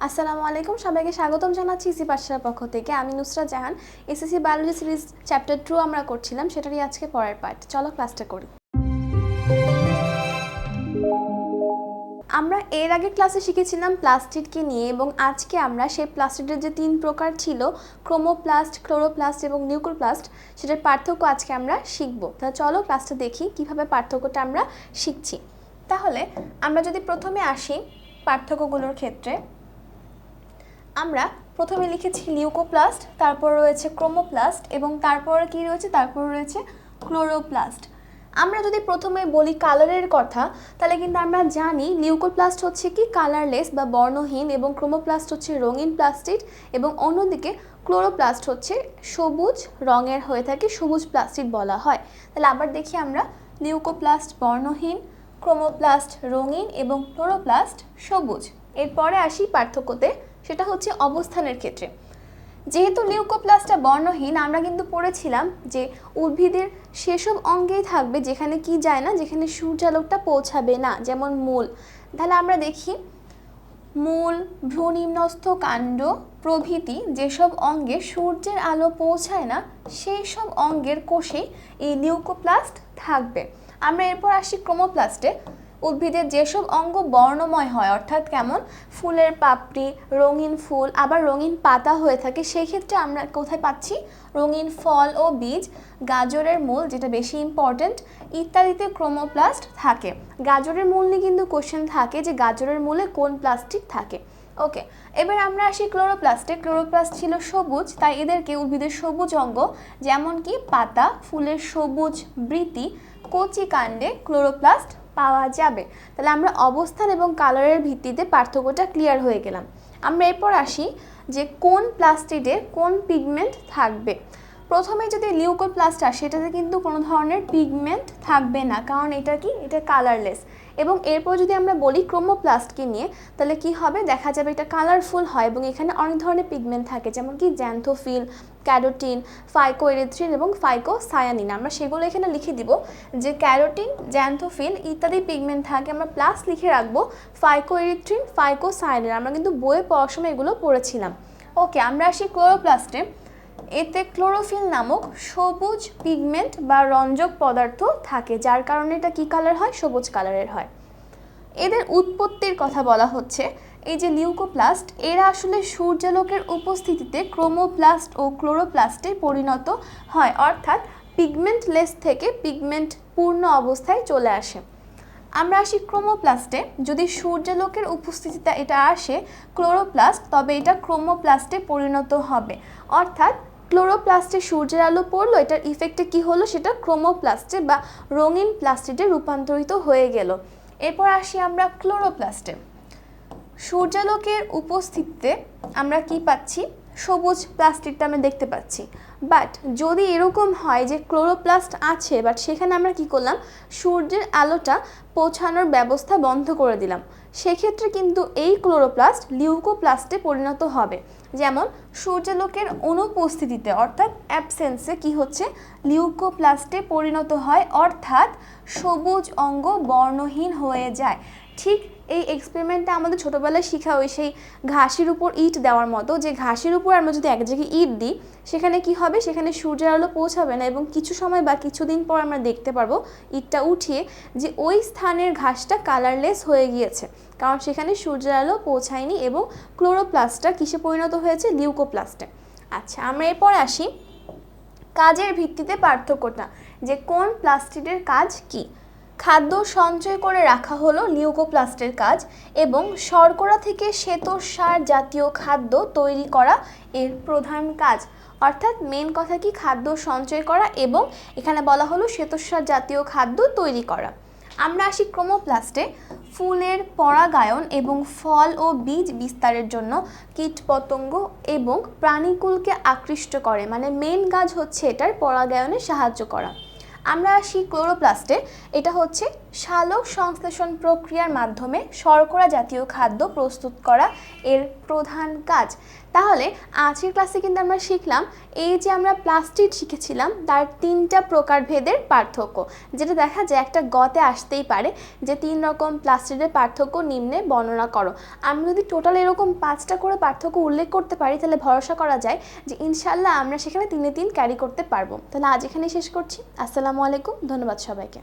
আসসালামু আলাইকুম, সবাইকে স্বাগতম জানাচ্ছি ইসি পাঠশালার পক্ষ থেকে। আমি Nusrat Jahan. SSC biology series chapter 2 আমরা করছিলাম, সেটারই আজকে পরের পার্ট। চলো ক্লাসটা করি। আমরা এর আগে ক্লাসে শিখেছিলাম প্লাস্টিডকে নিয়ে, এবং আজকে আমরা সেই প্লাস্টিডের যে 3 প্রকার ছিল, ক্রোমোপ্লাস্ট, ক্লোরোপ্লাস্ট এবং নিউক্লিওপ্লাস্ট, সেটার পার্থক্য আজকে আমরা শিখব। তাহলে চলো ক্লাসটা দেখি কিভাবে পার্থক্যটা আমরা শিখছি। তাহলে আমরা যদি প্রথমে আসি পার্থক্যগুলোর ক্ষেত্রে, আমরা প্রথমে লিখেছি লিউকোপ্লাস্ট, তারপর রয়েছে ক্রোমোপ্লাস্ট এবং তারপর কি রয়েছে, তারপর রয়েছে ক্লোরোপ্লাস্ট। আমরা যদি প্রথমে বলি কালারের কথা, তাহলে কিন্তু আমরা জানি লিউকোপ্লাস্ট হচ্ছে কি কালারলেস বা বর্ণহীন, এবং ক্রোমোপ্লাস্ট হচ্ছে রঙিন প্লাস্টিড, এবং অন্যদিকে ক্লোরোপ্লাস্ট হচ্ছে সবুজ রঙের হয়ে থাকে, সবুজ প্লাস্টিড বলা হয়। তাহলে আবার দেখি আমরা, লিউকোপ্লাস্ট বর্ণহীন, ক্রোমোপ্লাস্ট রঙিন এবং ক্লোরোপ্লাস্ট সবুজ। এরপরে আসি পার্থক্যতে, সেটা হচ্ছে অবস্থানের ক্ষেত্রে। যেহেতু লিউকোপ্লাস্টটা বর্ণহীন, আমরা কিন্তু পড়েছিলাম যে উদ্ভিদের সেসব অঙ্গেই থাকবে যেখানে কি যায় না, যেখানে সূর্যালোকটা পৌঁছাবে না, যেমন মূল। তাহলে আমরা দেখি মূল, ভ্রূনিম্নস্থ কাণ্ড প্রভৃতি যেসব অঙ্গে সূর্যের আলো পৌঁছায় না, সেই সব অঙ্গের কোষে এই লিউকোপ্লাস্ট থাকবে। আমরা এরপর আসি ক্রোমোপ্লাস্টে। উদ্ভিদের যেসব অঙ্গ বর্ণময় হয়, অর্থাৎ কেমন, ফুলের পাপড়ি, রঙিন ফুল, আবার রঙিন পাতা হয়ে থাকে, সেই ক্ষেত্রে আমরা কোথায় পাচ্ছি, রঙিন ফল ও বীজ, গাজরের মূল যেটা বেশি ইম্পর্ট্যান্ট, ইত্যাদিতে ক্রোমোপ্লাস্ট থাকে। গাজরের মূল নিয়ে কিন্তু কোশ্চেন থাকে যে গাজরের মূলে কোন প্লাস্টিক থাকে। ওকে, এবার আমরা আসি ক্লোরোপ্লাস্টে। ক্লোরোপ্লাস্ট ছিল সবুজ, তাই এদেরকে উদ্ভিদের সবুজ অঙ্গ যেমন কি পাতা, ফুলের সবুজ বৃতি, কচি কাণ্ডে ক্লোরোপ্লাস্ট পাওয়া যাবে। তাহলে আমরা অবস্থান এবং কালারের ভিত্তিতে পার্থক্যটা ক্লিয়ার হয়ে গেলাম। আমরা এরপর আসি যে কোন প্লাস্টিডে কোন পিগমেন্ট থাকবে। প্রথমে যদি লিউকোপ্লাস্ট আসে, এটাতে কিন্তু কোনো ধরনের পিগমেন্ট থাকবে না, কারণ এটা কি, এটা কালারলেস। এবং এরপর যদি আমরা বলি ক্রোমোপ্লাস্টকে নিয়ে, তাহলে কি হবে, দেখা যাবে এটা কালারফুল হয় এবং এখানে অনেক ধরনের পিগমেন্ট থাকে, যেমন কি জ্যান্থোফিল, ক্যারোটিন, ফাইকোএরিথ্রিন এবং ফাইকোসায়ানিন। আমরা সেগুলো এখানে লিখে দিব যে ক্যারোটিন, জ্যান্থোফিল ইত্যাদি পিগমেন্ট থাকে, আমরা প্লাস লিখে রাখবো ফাইকোএরিথ্রিন, ফাইকোসায়ানিন। আমরা কিন্তু বইয়ে পড়ার সময় এগুলো পড়েছিলাম। ওকে, আমরা আসি ক্লোরোপ্লাস্টে। এতে ক্লোরোফিল নামক সবুজ পিগমেন্ট বা রঞ্জক পদার্থ থাকে, যার কারণে এটা কি কালার হয়, সবুজ কালারের হয়। এদের উৎপত্তির কথা বলা হচ্ছে, এই যে লিউকোপ্লাস্ট, এরা আসলে সূর্যালোকের উপস্থিতিতে ক্রোমোপ্লাস্ট ও ক্লোরোপ্লাস্টে পরিণত হয়, অর্থাৎ পিগমেন্টলেস থেকে পিগমেন্ট পূর্ণ অবস্থায় চলে আসে। আমরা আসি ক্রোমোপ্লাস্টে। যদি সূর্যালোকের উপস্থিতিতে এটা আসে ক্লোরোপ্লাস্ট, তবে এটা ক্রোমোপ্লাস্টে পরিণত হবে, অর্থাৎ ক্লোরোপ্লাস্টে সূর্যের আলো পড়লো, এটার ইফেক্টে কি হলো, সেটা ক্রোমোপ্লাস্টে বা রঙিন প্লাস্টিডে রূপান্তরিত হয়ে গেল। এরপর আসি আমরা ক্লোরোপ্লাস্টে। সূর্যালোকের উপস্থিতিতে আমরা কি পাচ্ছি, সবুজ প্লাস্টিকটা আমরা দেখতে পাচ্ছি। বাট যদি এরকম হয় যে ক্লোরোপ্লাস্ট আছে, বাট সেখানে আমরা কি করলাম, সূর্যের আলোটা পৌঁছানোর ব্যবস্থা বন্ধ করে দিলাম, সেক্ষেত্রে কিন্তু এই ক্লোরোপ্লাস্ট লিউকোপ্লাস্টে পরিণত হবে। যেমন সূর্যালোকের অনুপস্থিতিতে, অর্থাৎ অ্যাবসেন্সে কি হচ্ছে, লিউকোপ্লাস্টে পরিণত হয়, অর্থাৎ সবুজ অঙ্গ বর্ণহীন হয়ে যায়। ঠিক এই এক্সপেরিমেন্টটা আমাদের ছোটোবেলায় শেখা, ওই সেই ঘাসের উপর ইট দেওয়ার মতো, যে ঘাসের উপর আমরা যদি এক জায়গায় ইট দিই, সেখানে কি হবে, সেখানে সূর্যের আলো পৌঁছাবে না, এবং কিছু সময় বা কিছুদিন পর আমরা দেখতে পারবো ইটটা উঠিয়ে যে ওই স্থানের ঘাসটা কালারলেস হয়ে গিয়েছে, কারণ সেখানে সূর্যের আলো পৌঁছায়নি, এবং ক্লোরোপ্লাস্টটা কিসে পরিণত হয়েছে, লিউকোপ্লাস্টে। আচ্ছা, আমরা এরপর আসি কাজের ভিত্তিতে পার্থক্যটা, যে কোন প্লাস্টিডের কাজ কি। খাদ্য সঞ্চয় করে রাখা হলো লিউকোপ্লাস্টের কাজ, এবং শর্করা থেকে শ্বেতসার জাতীয় খাদ্য তৈরি করা এর প্রধান কাজ। অর্থাৎ মেন কথা কি, খাদ্য সঞ্চয় করা, এবং এখানে বলা হলো শ্বেতসার জাতীয় খাদ্য তৈরি করা। আমরা আসি ক্রোমোপ্লাস্টে। ফুলের পরাগায়ন এবং ফল ও বীজ বিস্তারের জন্য কীটপতঙ্গ এবং প্রাণীকুলকে আকৃষ্ট করে, মানে মেন কাজ হচ্ছে এটার পরাগায়নে সাহায্য করা। আমরা আসি ক্লোরোপ্লাস্টে। এটা হচ্ছে সালোক সংশ্লেষণ প্রক্রিয়ার মাধ্যমে শর্করা জাতীয় খাদ্য প্রস্তুত করা এর প্রধান কাজ। তাহলে আজকের ক্লাসে কিন্তু আমরা শিখলাম এই যে আমরা প্লাস্টিড শিখেছিলাম তার 3টা প্রকারভেদের পার্থক্য, যেটা দেখা যায় একটা গতে আসতেই পারে যে 3 রকম প্লাস্টিডের পার্থক্য নিম্নে বর্ণনা করো। আমরা যদি টোটাল এরকম 5টা করে পার্থক্য উল্লেখ করতে পারি তাহলে ভরসা করা যায় যে ইনশাল্লাহ আমরা সেখানে 3-এ 3 ক্যারি করতে পারবো। তাহলে আজ এখানেই শেষ করছি। আসসালামু আলাইকুম, ধন্যবাদ সবাইকে।